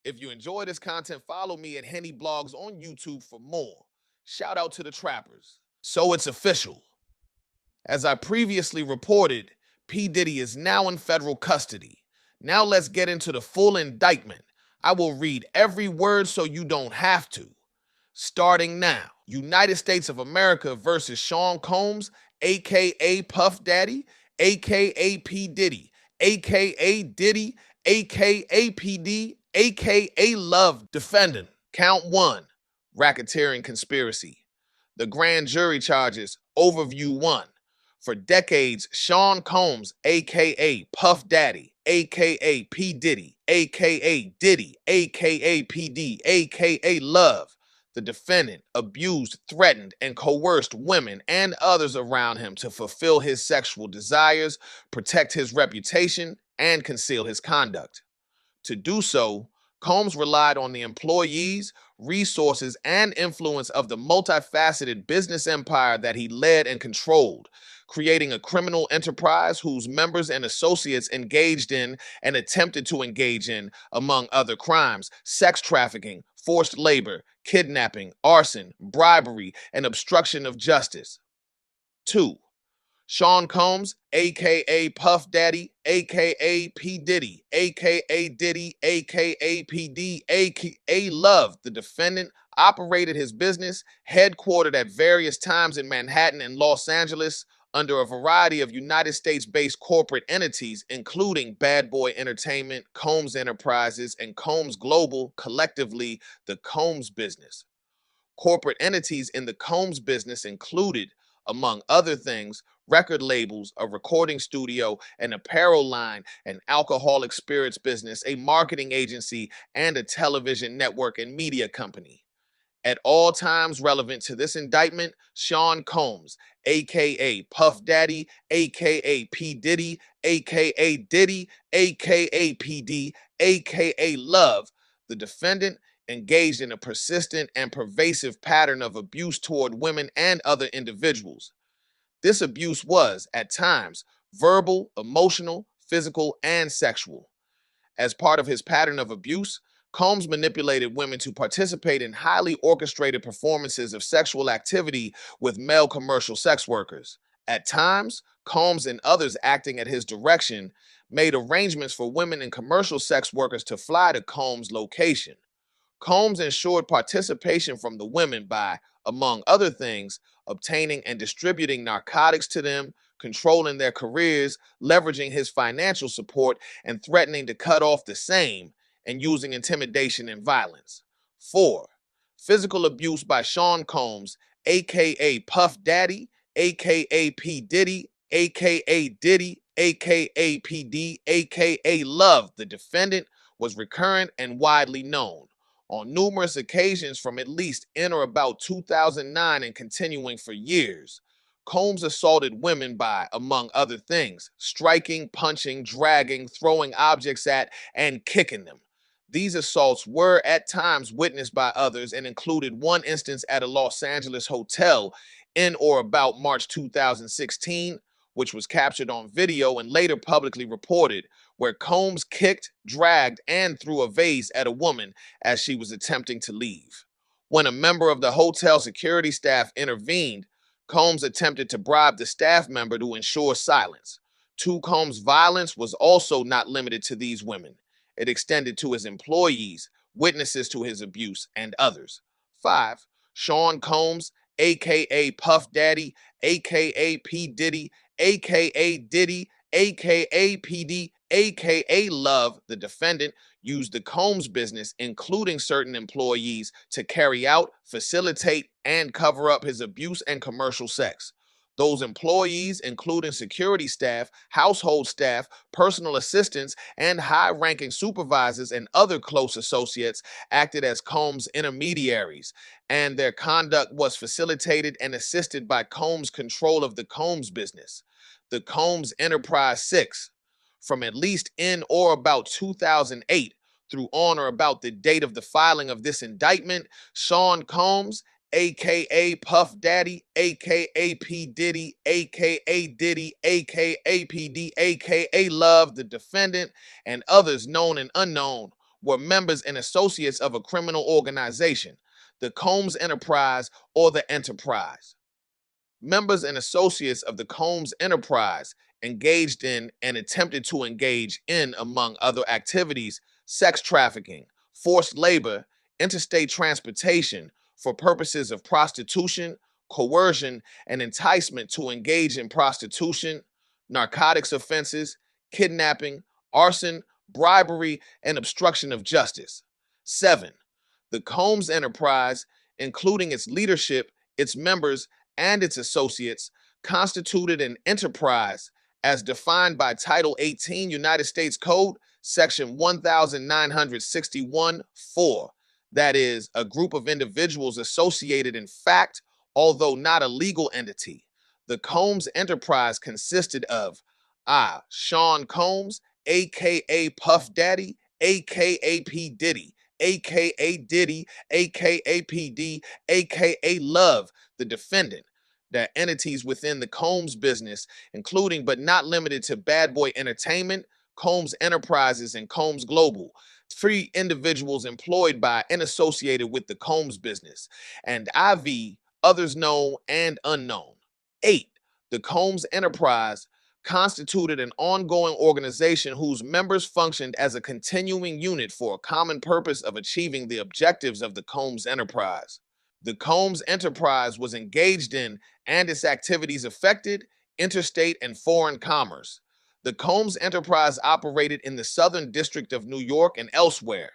If you enjoy this content, follow me at Henny Blogs on YouTube for more. Shout out to the trappers. So it's official. As I previously reported, P. Diddy is now in federal custody. Now let's get into the full indictment. I will read every word so you don't have to. Starting now, United States of America versus Sean Combs, aka Puff Daddy, aka P. Diddy, aka Diddy, aka PD, aka Love. Defendant. Count 1, racketeering conspiracy. The grand jury charges, overview 1. For decades, Sean Combs, aka Puff Daddy, aka P. Diddy, aka Diddy, aka PD, aka Love, the defendant, abused, threatened, and coerced women and others around him to fulfill his sexual desires, protect his reputation, and conceal his conduct. To do so, Combs relied on the employees, resources, and influence of the multifaceted business empire that he led and controlled, creating a criminal enterprise whose members and associates engaged in and attempted to engage in, among other crimes, sex trafficking, forced labor, kidnapping, arson, bribery, and obstruction of justice. 2. Sean Combs, aka Puff Daddy, aka P. Diddy, aka Diddy, aka PD, aka Love, the defendant, operated his business, headquartered at various times in Manhattan and Los Angeles, under a variety of United States-based corporate entities, including Bad Boy Entertainment, Combs Enterprises, and Combs Global, collectively the Combs business. Corporate entities in the Combs business included, among other things, record labels, a recording studio, an apparel line, an alcoholic spirits business, a marketing agency, and a television network and media company. At all times relevant to this indictment, Sean Combs, aka Puff Daddy, aka P. Diddy, aka Diddy, aka PD, aka Love, the defendant, engaged in a persistent and pervasive pattern of abuse toward women and other individuals. This abuse was, at times, verbal, emotional, physical, and sexual. As part of his pattern of abuse, Combs manipulated women to participate in highly orchestrated performances of sexual activity with male commercial sex workers. At times, Combs and others acting at his direction made arrangements for women and commercial sex workers to fly to Combs' location. Combs ensured participation from the women by, among other things, obtaining and distributing narcotics to them, controlling their careers, leveraging his financial support, and threatening to cut off the same, and using intimidation and violence. 4. Physical abuse by Sean Combs, aka Puff Daddy, aka P. Diddy, aka Diddy, aka PD, aka Love, the defendant, was recurrent and widely known. On numerous occasions from at least in or about 2009 and continuing for years, Combs assaulted women by, among other things, striking, punching, dragging, throwing objects at, and kicking them. These assaults were at times witnessed by others and included one instance at a Los Angeles hotel in or about March 2016, which was captured on video and later publicly reported, where Combs kicked, dragged, and threw a vase at a woman as she was attempting to leave. When a member of the hotel security staff intervened, Combs attempted to bribe the staff member to ensure silence. To Combs' violence was also not limited to these women. It extended to his employees, witnesses to his abuse, and others. 5. Sean Combs, aka Puff Daddy, aka P. Diddy, aka Diddy, aka PD, aka Love, the defendant, used the Combs business, including certain employees, to carry out, facilitate, and cover up his abuse and commercial sex. Those employees, including security staff, household staff, personal assistants, and high ranking supervisors and other close associates, acted as Combs' intermediaries, and their conduct was facilitated and assisted by Combs' control of the Combs business. The Combs Enterprise 6, from at least in or about 2008 through on or about the date of the filing of this indictment, Sean Combs, aka Puff Daddy, aka P. Diddy, aka Diddy, aka PD, aka Love, the defendant, and others known and unknown, were members and associates of a criminal organization, the Combs Enterprise or the Enterprise. Members and associates of the Combs Enterprise engaged in and attempted to engage in, among other activities, sex trafficking, forced labor, interstate transportation for purposes of prostitution, coercion, and enticement to engage in prostitution, narcotics offenses, kidnapping, arson, bribery, and obstruction of justice. 7. The Combs Enterprise, including its leadership, its members, and its associates, constituted an enterprise as defined by Title 18 United States Code, Section 1961(4), that is, a group of individuals associated in fact, although not a legal entity. The Combs Enterprise consisted of I. Sean Combs, aka Puff Daddy, aka P. Diddy, aka Diddy, aka PD, aka Love, the defendant, the entities within the Combs business, including but not limited to Bad Boy Entertainment, Combs Enterprises, and Combs Global, 3 individuals employed by and associated with the Combs business, and IV, others known and unknown. 8. The Combs Enterprise constituted an ongoing organization whose members functioned as a continuing unit for a common purpose of achieving the objectives of the Combs Enterprise. The Combs Enterprise was engaged in and its activities affected interstate and foreign commerce. The Combs Enterprise operated in the Southern District of New York and elsewhere.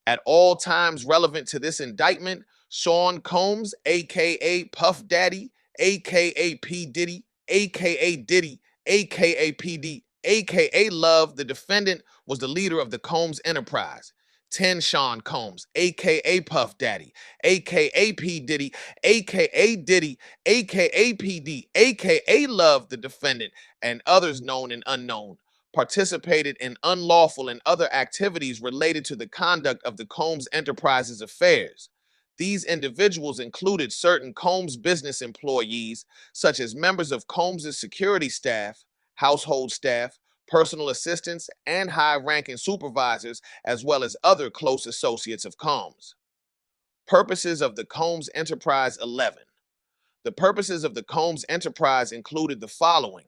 At all times relevant to this indictment, Sean Combs, aka Puff Daddy, aka P. Diddy, aka Diddy, aka PD, aka Love, the defendant, was the leader of the Combs Enterprise. 10. Sean Combs, aka Puff Daddy, aka P. Diddy, aka Diddy, aka PD, aka Love, the defendant, and others known and unknown, participated in unlawful and other activities related to the conduct of the Combs Enterprise's affairs. These individuals included certain Combs business employees, such as members of Combs' security staff, household staff, personal assistants, and high-ranking supervisors, as well as other close associates of Combs. Purposes of the Combs Enterprise 11. The purposes of the Combs Enterprise included the following: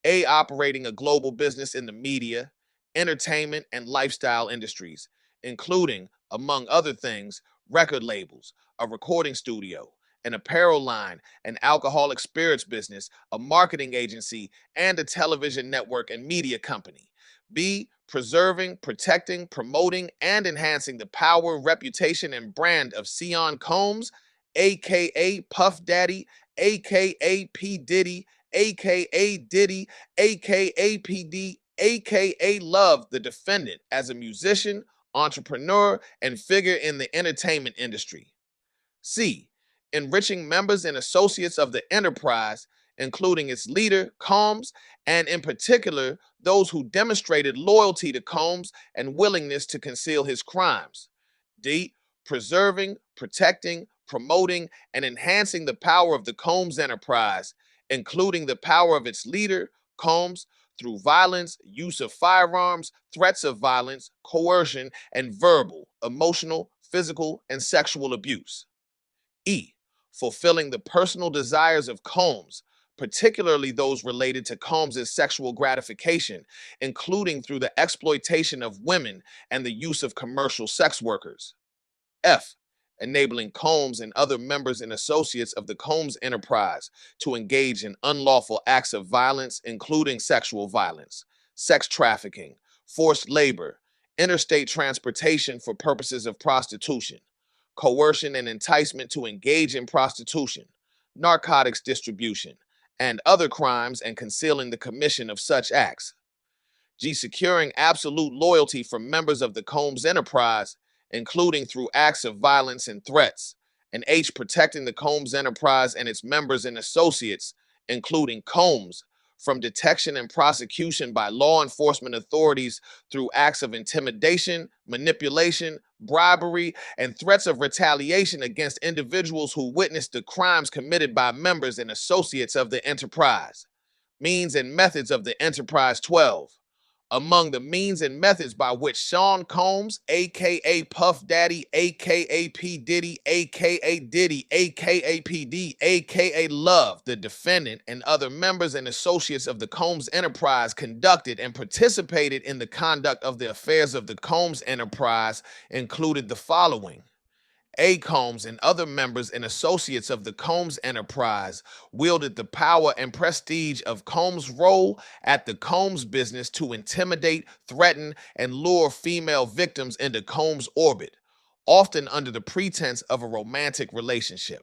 A. Operating a global business in the media, entertainment, and lifestyle industries, including, among other things, record labels, a recording studio, an apparel line, an alcoholic spirits business, a marketing agency, and a television network and media company. B. Preserving, protecting, promoting, and enhancing the power, reputation, and brand of Sean Combs, aka Puff Daddy, aka P. Diddy, aka Diddy, aka PD, aka Love, the defendant, as a musician, entrepreneur, and figure in the entertainment industry. C. Enriching members and associates of the enterprise, including its leader, Combs, and in particular, those who demonstrated loyalty to Combs and willingness to conceal his crimes. D. Preserving, protecting, promoting, and enhancing the power of the Combs Enterprise, including the power of its leader, Combs, through violence, use of firearms, threats of violence, coercion, and verbal, emotional, physical, and sexual abuse. E. Fulfilling the personal desires of Combs, particularly those related to Combs' sexual gratification, including through the exploitation of women and the use of commercial sex workers. F. Enabling Combs and other members and associates of the Combs Enterprise to engage in unlawful acts of violence, including sexual violence, sex trafficking, forced labor, interstate transportation for purposes of prostitution, coercion and enticement to engage in prostitution, narcotics distribution, and other crimes, and concealing the commission of such acts. G. Securing absolute loyalty from members of the Combs Enterprise, including through acts of violence and threats. And H. Protecting the Combs Enterprise and its members and associates, including Combs, from detection and prosecution by law enforcement authorities through acts of intimidation, manipulation, bribery, and threats of retaliation against individuals who witnessed the crimes committed by members and associates of the enterprise. Means and methods of the enterprise 12. Among the means and methods by which Sean Combs, aka Puff Daddy, aka P. Diddy, aka Diddy, aka PD, aka Love, the defendant, and other members and associates of the Combs enterprise conducted and participated in the conduct of the affairs of the Combs enterprise included the following. A. Combs and other members and associates of the Combs enterprise wielded the power and prestige of Combs' role at the Combs business to intimidate, threaten, and lure female victims into Combs' orbit, often under the pretense of a romantic relationship.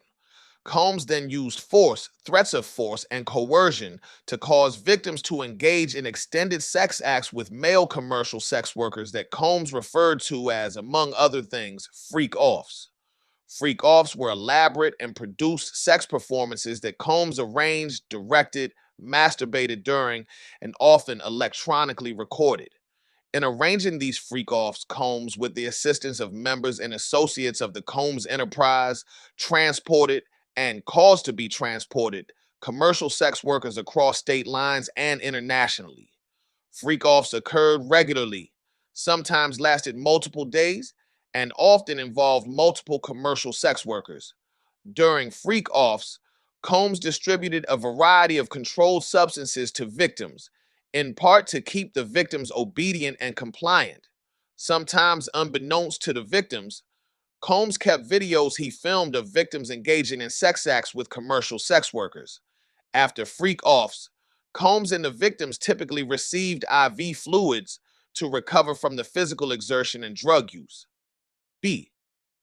Combs then used force, threats of force, and coercion to cause victims to engage in extended sex acts with male commercial sex workers that Combs referred to as, among other things, freak-offs. Freak-offs were elaborate and produced sex performances that Combs arranged, directed, masturbated during, and often electronically recorded. In arranging these freak-offs, Combs, with the assistance of members and associates of the Combs enterprise, transported and caused to be transported commercial sex workers across state lines and internationally. Freak-offs occurred regularly, sometimes lasted multiple days, and often involved multiple commercial sex workers. During freak-offs, Combs distributed a variety of controlled substances to victims, in part to keep the victims obedient and compliant. Sometimes unbeknownst to the victims, Combs kept videos he filmed of victims engaging in sex acts with commercial sex workers. After freak-offs, Combs and the victims typically received IV fluids to recover from the physical exertion and drug use. B.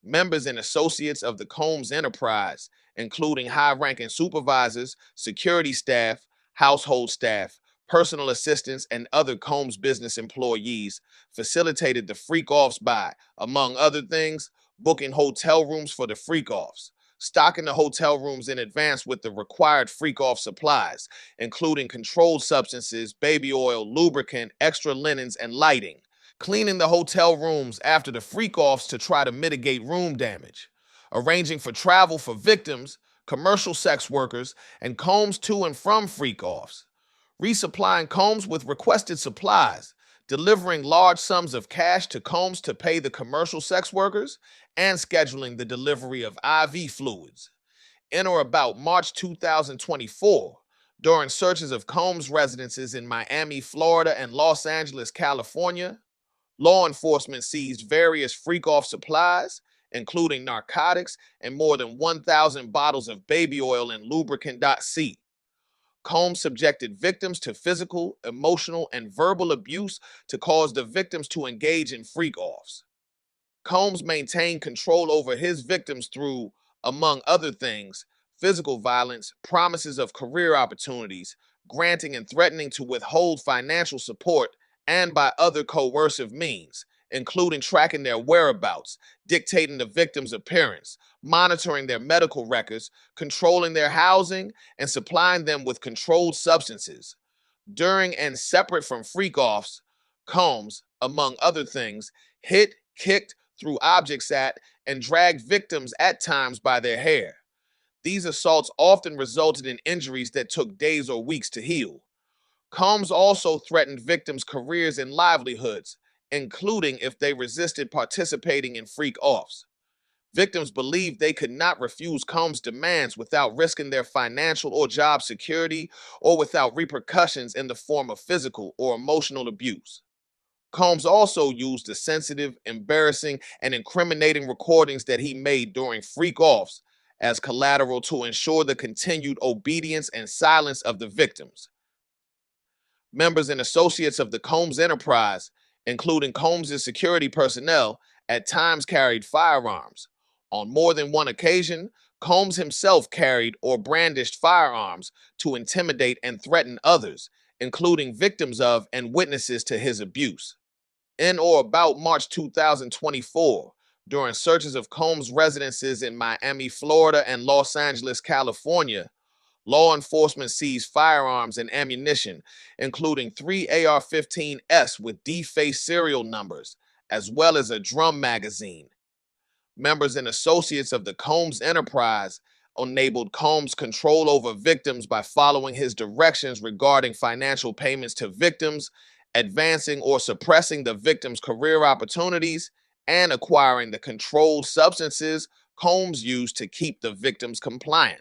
Members and associates of the Combs enterprise, including high-ranking supervisors, security staff, household staff, personal assistants, and other Combs business employees, facilitated the freak-offs by, among other things, booking hotel rooms for the freak-offs, stocking the hotel rooms in advance with the required freak-off supplies, including controlled substances, baby oil, lubricant, extra linens, and lighting, cleaning the hotel rooms after the freak-offs to try to mitigate room damage, arranging for travel for victims, commercial sex workers, and Combs to and from freak-offs, resupplying Combs with requested supplies, delivering large sums of cash to Combs to pay the commercial sex workers, and scheduling the delivery of IV fluids. In or about March 2024, during searches of Combs residences in Miami, Florida, and Los Angeles, California, law enforcement seized various freak-off supplies, including narcotics and more than 1,000 bottles of baby oil and lubricant.c. Combs subjected victims to physical, emotional, and verbal abuse to cause the victims to engage in freak-offs. Combs maintained control over his victims through, among other things, physical violence, promises of career opportunities, granting and threatening to withhold financial support, and by other coercive means, including tracking their whereabouts, dictating the victim's appearance, monitoring their medical records, controlling their housing, and supplying them with controlled substances. During and separate from freak-offs, Combs, among other things, hit, kicked, threw objects at, and dragged victims at times by their hair. These assaults often resulted in injuries that took days or weeks to heal. Combs also threatened victims' careers and livelihoods, including if they resisted participating in freak-offs. Victims believed they could not refuse Combs' demands without risking their financial or job security or without repercussions in the form of physical or emotional abuse. Combs also used the sensitive, embarrassing, and incriminating recordings that he made during freak-offs as collateral to ensure the continued obedience and silence of the victims. Members and associates of the Combs enterprise, including Combs' security personnel, at times carried firearms. On more than one occasion, Combs himself carried or brandished firearms to intimidate and threaten others, including victims of and witnesses to his abuse. In or about March 2024, during searches of Combs' residences in Miami, Florida, and Los Angeles, California, law enforcement seized firearms and ammunition, including 3 AR-15s with defaced serial numbers, as well as a drum magazine. Members and associates of the Combs enterprise enabled Combs' control over victims by following his directions regarding financial payments to victims advancing or suppressing the victim's career opportunities, and acquiring the controlled substances Combs used to keep the victims compliant.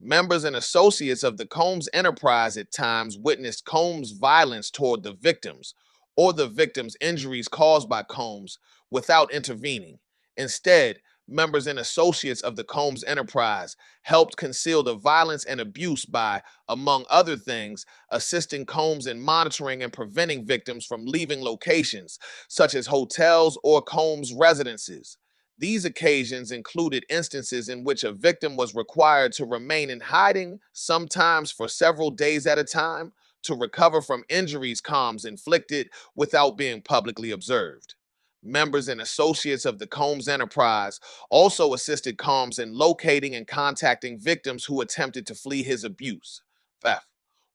Members and associates of the Combs enterprise at times witnessed Combs' violence toward the victims or the victims' injuries caused by Combs without intervening. Instead, members and associates of the Combs enterprise helped conceal the violence and abuse by, among other things, assisting Combs in monitoring and preventing victims from leaving locations, such as hotels or Combs residences. These occasions included instances in which a victim was required to remain in hiding, sometimes for several days at a time, to recover from injuries Combs inflicted without being publicly observed. Members and associates of the Combs enterprise also assisted Combs in locating and contacting victims who attempted to flee his abuse. F.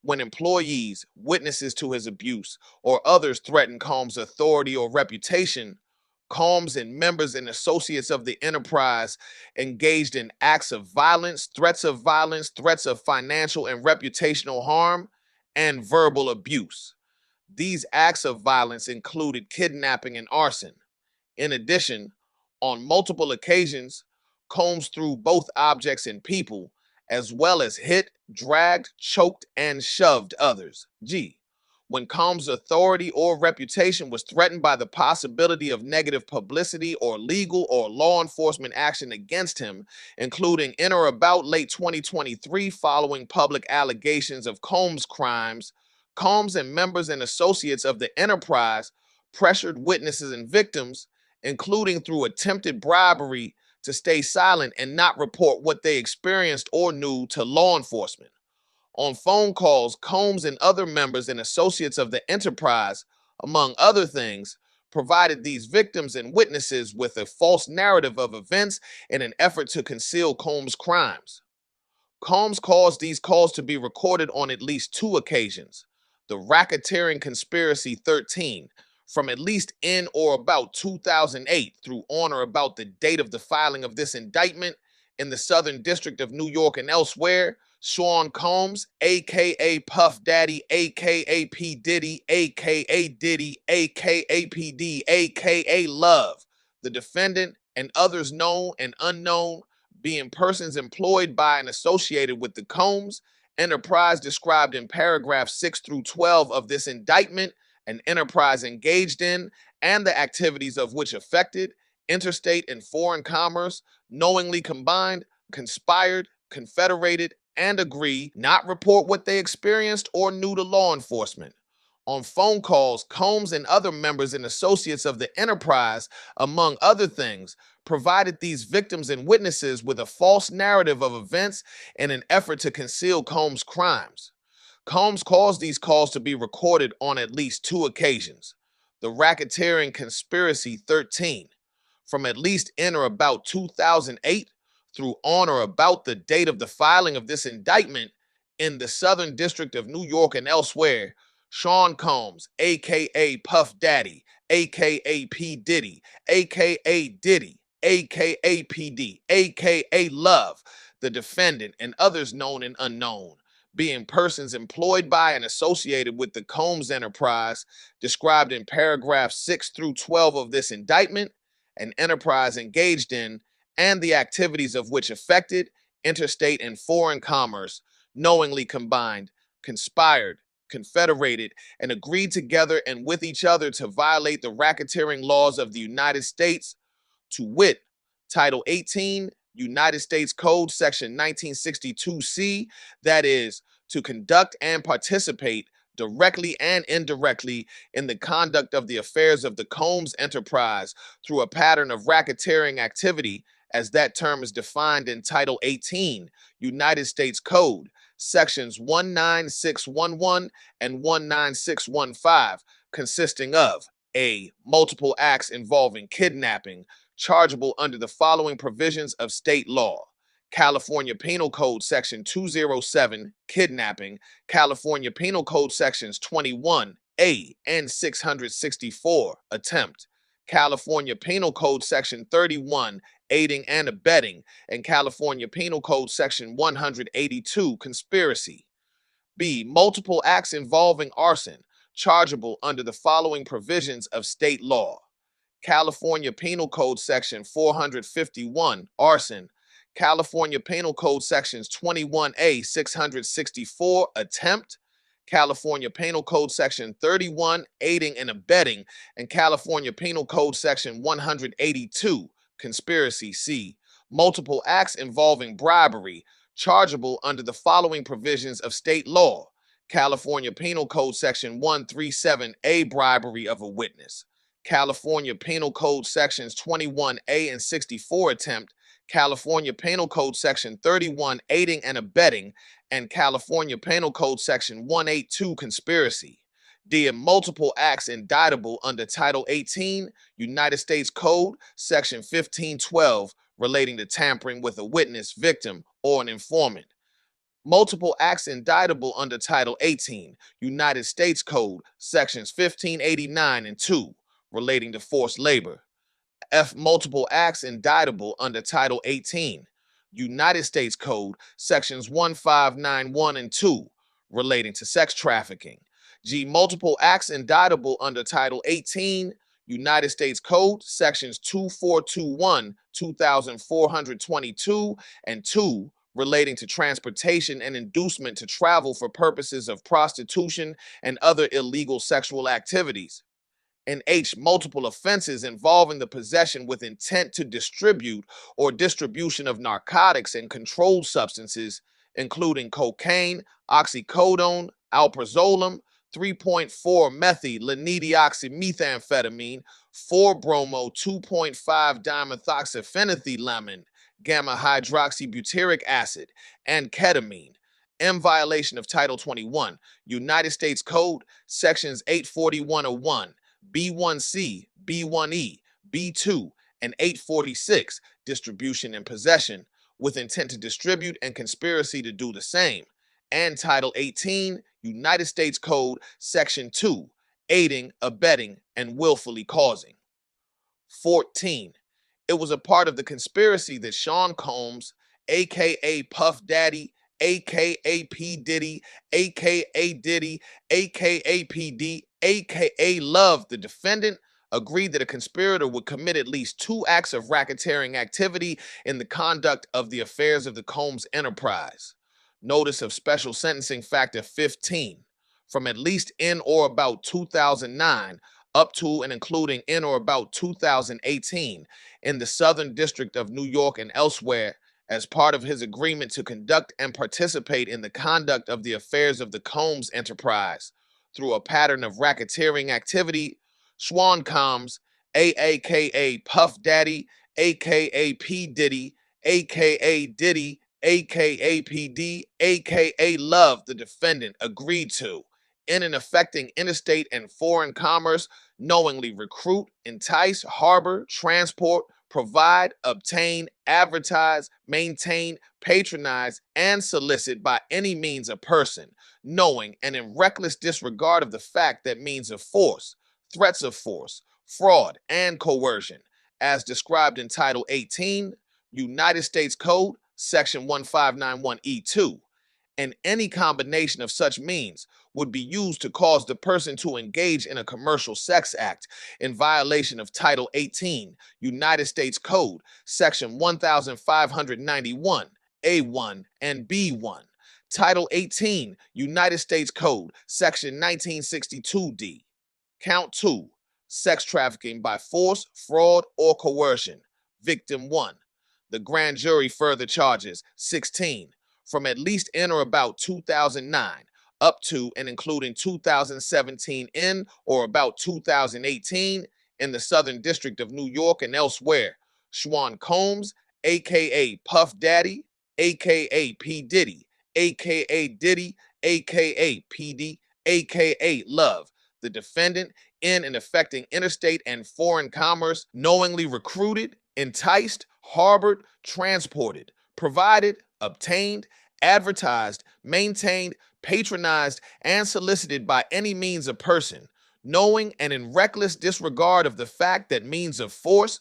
When employees, witnesses to his abuse, or others threatened Combs' authority or reputation, Combs and members and associates of the enterprise engaged in acts of violence, threats of financial and reputational harm, and verbal abuse. These acts of violence included kidnapping and arson. In addition, on multiple occasions, Combs threw both objects and people, as well as hit, dragged, choked, and shoved others. G. When Combs' authority or reputation was threatened by the possibility of negative publicity or legal or law enforcement action against him, including in or about late 2023 following public allegations of Combs' crimes, Combs and members and associates of the enterprise pressured witnesses and victims, including through attempted bribery, to stay silent and not report what they experienced or knew to law enforcement. On phone calls, Combs and other members and associates of the enterprise, among other things, provided these victims and witnesses with a false narrative of events in an effort to conceal Combs' crimes. Combs caused these calls to be recorded on at least two occasions. The Racketeering Conspiracy 13, from at least in or about 2008 through on or about the date of the filing of this indictment in the Southern District of New York and elsewhere, Sean Combs, aka Puff Daddy, aka P. Diddy, aka Diddy, aka PD, aka Love, the defendant, and others known and unknown, being persons employed by and associated with the Combs enterprise described in paragraphs 6 through 12 of this indictment, an enterprise engaged in, and the activities of which affected interstate and foreign commerce, knowingly combined, conspired, confederated, and agree not report what they experienced or knew to law enforcement. On phone calls, Combs and other members and associates of the enterprise, among other things, provided these victims and witnesses with a false narrative of events in an effort to conceal Combs' crimes. Combs caused these calls to be recorded on at least two occasions. The Racketeering Conspiracy 13, from at least in or about 2008 through on or about the date of the filing of this indictment in the Southern District of New York and elsewhere, Sean Combs, aka Puff Daddy, aka P. Diddy, aka Diddy, aka PD, aka Love, the defendant, and others known and unknown, being persons employed by and associated with the Combs enterprise, described in paragraphs 6 through 12 of this indictment, an enterprise engaged in, and the activities of which affected interstate and foreign commerce, knowingly combined, conspired, confederated, and agreed together and with each other to violate the racketeering laws of the United States, to wit, Title 18, United States Code, Section 1962C, that is, to conduct and participate directly and indirectly in the conduct of the affairs of the Combs enterprise through a pattern of racketeering activity, as that term is defined in Title 18, United States Code, Sections 19611 and 19615, consisting of a. Multiple acts involving kidnapping, chargeable under the following provisions of state law: California Penal Code Section 207, kidnapping, California Penal Code Sections 21A and 664, attempt, California Penal Code Section 31, aiding and abetting, and California Penal Code Section 182, conspiracy. B. Multiple acts involving arson, chargeable under the following provisions of state law: California Penal Code Section 451, arson; California Penal Code Sections 21A 664, attempt; California Penal Code Section 31, aiding and abetting; and California Penal Code Section 182, conspiracy C. Multiple acts involving bribery, chargeable under the following provisions of state law: California Penal Code Section 137A, bribery of a witness; California Penal Code Sections 21A and 64, attempt; California Penal Code Section 31, aiding and abetting; and California Penal Code Section 182, conspiracy. D. Multiple acts indictable under Title 18, United States Code, Section 1512, relating to tampering with a witness, victim, or an informant. Multiple acts indictable under Title 18, United States Code, Sections 1589 and 2, relating to forced labor. F. Multiple acts indictable under Title 18, United States Code, Sections 1591 and 2, relating to sex trafficking. G. Multiple acts indictable under Title 18, United States Code, Sections 2421, 2422, and 2, relating to transportation and inducement to travel for purposes of prostitution and other illegal sexual activities. And H. Multiple offenses involving the possession with intent to distribute or distribution of narcotics and controlled substances, including cocaine, oxycodone, alprazolam, 3.4-methylenedioxymethamphetamine, 4-bromo, 2.5-dimethoxyphenethylamine, gamma-hydroxybutyric acid, and ketamine. M. Violation of Title 21, United States Code, Sections 84101, B1C, B1E, B2, and 846, distribution and possession, with intent to distribute and conspiracy to do the same, and Title 18, United States Code, Section 2, aiding, abetting, and willfully causing. 14. It was a part of the conspiracy that Sean Combs, aka Puff Daddy, aka P. Diddy, aka Diddy, aka PD, aka Love, the defendant, agreed that a conspirator would commit at least 2 acts of racketeering activity in the conduct of the affairs of the Combs enterprise. Notice of Special Sentencing Factor 15, from at least in or about 2009 up to and including in or about 2018 in the Southern District of New York and elsewhere, as part of his agreement to conduct and participate in the conduct of the affairs of the Combs enterprise through a pattern of racketeering activity, Schwan Combs, aka Puff Daddy, aka P. Diddy, aka Diddy, aka PD, aka Love, the defendant, agreed to, in and affecting interstate and foreign commerce, knowingly recruit, entice, harbor, transport, provide, obtain, advertise, maintain, patronize, and solicit by any means a person, knowing and in reckless disregard of the fact that means of force, threats of force, fraud, and coercion, as described in Title 18, United States Code, Section 1591E2, and any combination of such means would be used to cause the person to engage in a commercial sex act in violation of Title 18, United States Code, Section 1591, A1 and B1. Title 18, United States Code, Section 1962D. Count 2, sex trafficking by force, fraud, or coercion. Victim 1. The grand jury further charges 16, from at least in or about 2009, up to and including 2017 in or about 2018 in the Southern District of New York and elsewhere, Schwan Combs, aka Puff Daddy, aka P. Diddy, aka Diddy, aka PD, aka Love, the defendant, in and affecting interstate and foreign commerce, knowingly recruited, enticed, harbored, transported, provided, obtained, advertised, maintained, patronized, and solicited by any means a person, knowing and in reckless disregard of the fact that means of force,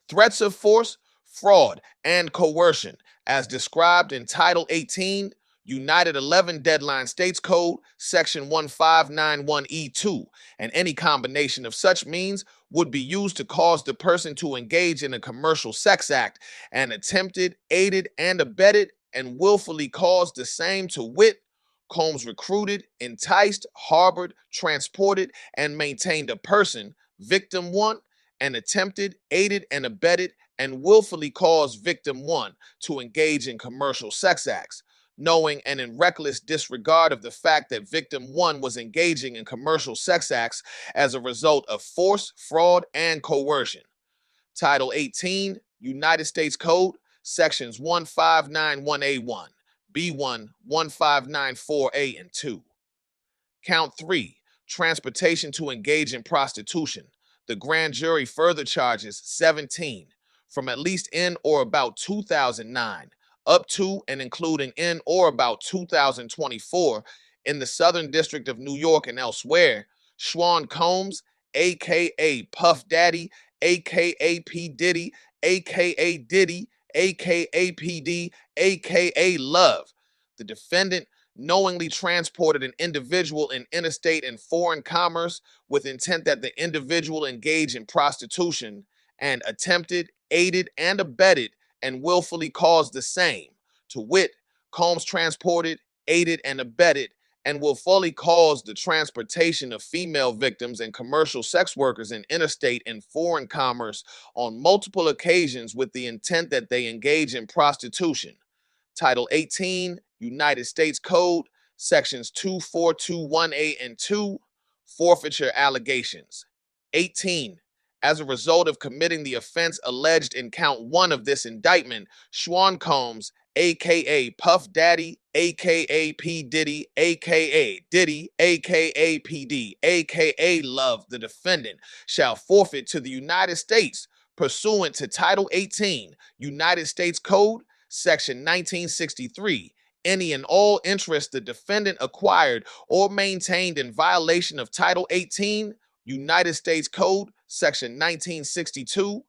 threats of force, fraud, and coercion, as described in Title 18, United 11 Deadline States Code, Section 1591E2, and any combination of such means would be used to cause the person to engage in a commercial sex act and attempted, aided, and abetted, and willfully caused the same to wit, Combs recruited, enticed, harbored, transported, and maintained a person, victim one, and attempted, aided, and abetted, and willfully caused victim one to engage in commercial sex acts, knowing and in reckless disregard of the fact that victim one was engaging in commercial sex acts as a result of force, fraud, and coercion. Title 18, United States Code, Sections 1591A1, B1, 1594A and 2. Count 3, transportation to engage in prostitution. The grand jury further charges 17, from at least in or about 2009, up to and including in or about 2024, in the Southern District of New York and elsewhere, Schwan Combs, aka Puff Daddy, aka P. Diddy, aka Diddy, aka PD, aka Love. The defendant knowingly transported an individual in interstate and foreign commerce with intent that the individual engage in prostitution, and attempted, aided, and abetted, and willfully caused the same, to wit, Combs transported, aided, and abetted, and willfully caused the transportation of female victims and commercial sex workers in interstate and foreign commerce on multiple occasions with the intent that they engage in prostitution. Title 18, United States Code, Sections 24218 and 2, Forfeiture Allegations. 18. As a result of committing the offense alleged in count 1 of this indictment, Schwan Combs, aka Puff Daddy, aka P. Diddy, aka Diddy, aka PD, aka Love, the defendant, shall forfeit to the United States, pursuant to Title 18, United States Code, Section 1963, any and all interest the defendant acquired or maintained in violation of Title 18, United States Code, Section 1962,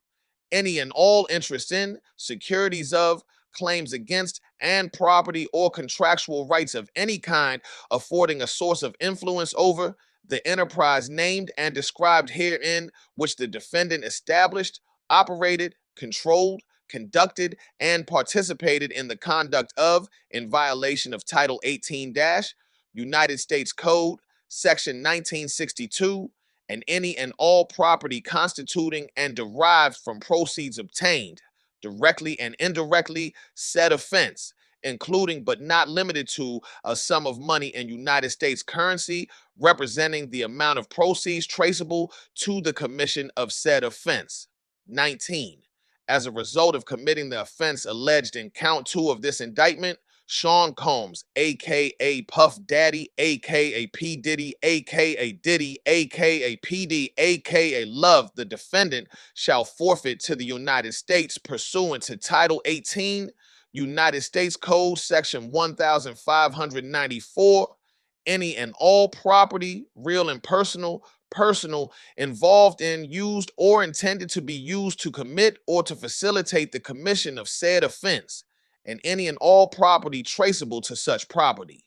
any and all interest in, securities of, claims against, and property or contractual rights of any kind affording a source of influence over the enterprise named and described herein, which the defendant established, operated, controlled, conducted, and participated in the conduct of in violation of Title 18 United States Code, Section 1962, and any and all property constituting and derived from proceeds obtained, directly and indirectly, said offense, including but not limited to a sum of money in United States currency representing the amount of proceeds traceable to the commission of said offense. 19. As a result of committing the offense alleged in count 2 of this indictment, Schwan Combs, aka Puff Daddy, aka P. Diddy, aka Diddy, aka PD, aka Love, the defendant, shall forfeit to the United States pursuant to Title 18, United States Code, Section 1594, any and all property, real and personal, involved in, used, or intended to be used to commit or to facilitate the commission of said offense, and any and all property traceable to such property.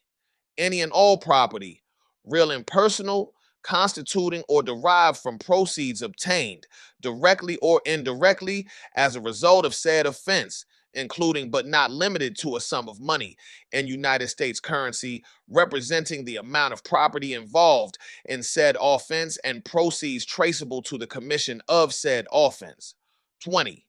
Any and all property, real and personal, constituting or derived from proceeds obtained, directly or indirectly, as a result of said offense, including but not limited to a sum of money in United States currency representing the amount of property involved in said offense and proceeds traceable to the commission of said offense. 20.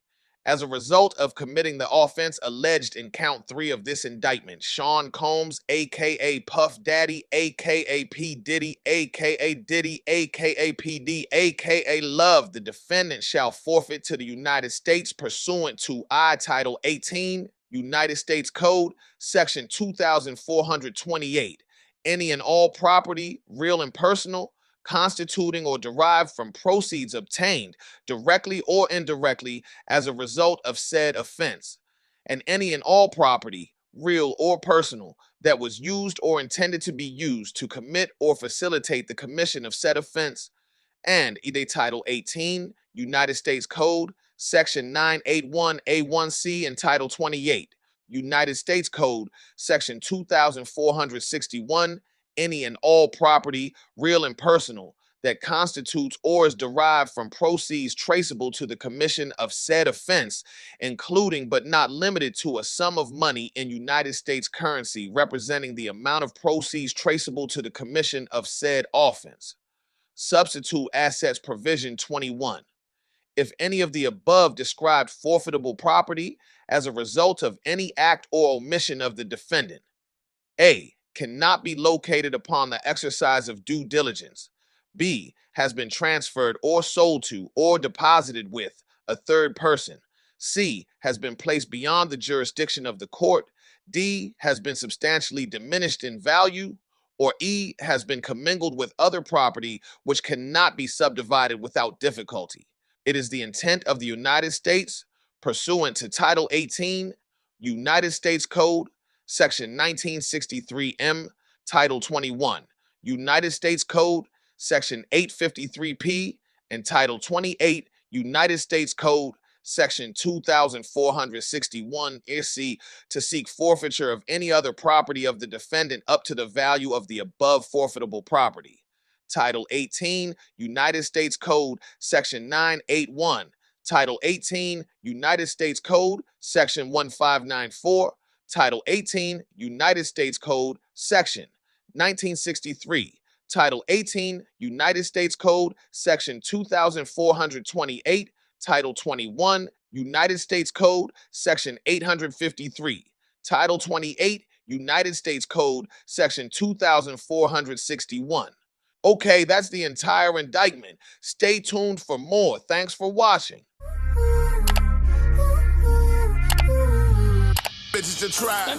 As a result of committing the offense alleged in count 3 of this indictment, Schwan Combs, aka Puff Daddy, aka P. Diddy, aka Diddy, aka PD, aka Love, the defendant shall forfeit to the United States pursuant to Title 18, United States Code, Section 2428, any and all property, real and personal, constituting or derived from proceeds obtained directly or indirectly as a result of said offense, and any and all property, real or personal, that was used or intended to be used to commit or facilitate the commission of said offense, and Title 18, United States Code, Section 981A1C and Title 28, United States Code, Section 2461, any and all property, real and personal, that constitutes or is derived from proceeds traceable to the commission of said offense, including but not limited to a sum of money in United States currency representing the amount of proceeds traceable to the commission of said offense. Substitute Assets Provision 21. If any of the above described forfeitable property as a result of any act or omission of the defendant, A, cannot be located upon the exercise of due diligence, B, has been transferred or sold to or deposited with a third person, C, has been placed beyond the jurisdiction of the court, D, has been substantially diminished in value, or E, has been commingled with other property which cannot be subdivided without difficulty. It is the intent of the United States, pursuant to Title 18, United States Code, Section 1963M, Title 21, United States Code, Section 853P, and Title 28, United States Code, Section 2461, ISC, to seek forfeiture of any other property of the defendant up to the value of the above forfeitable property. Title 18, United States Code, Section 981, Title 18, United States Code, Section 1594, Title 18, United States Code, Section 1963, Title 18, United States Code, Section 2428, Title 21, United States Code, Section 853, Title 28, United States Code, Section 2461. Okay, that's the entire indictment. Stay tuned for more. Thanks for watching. Bitches to try.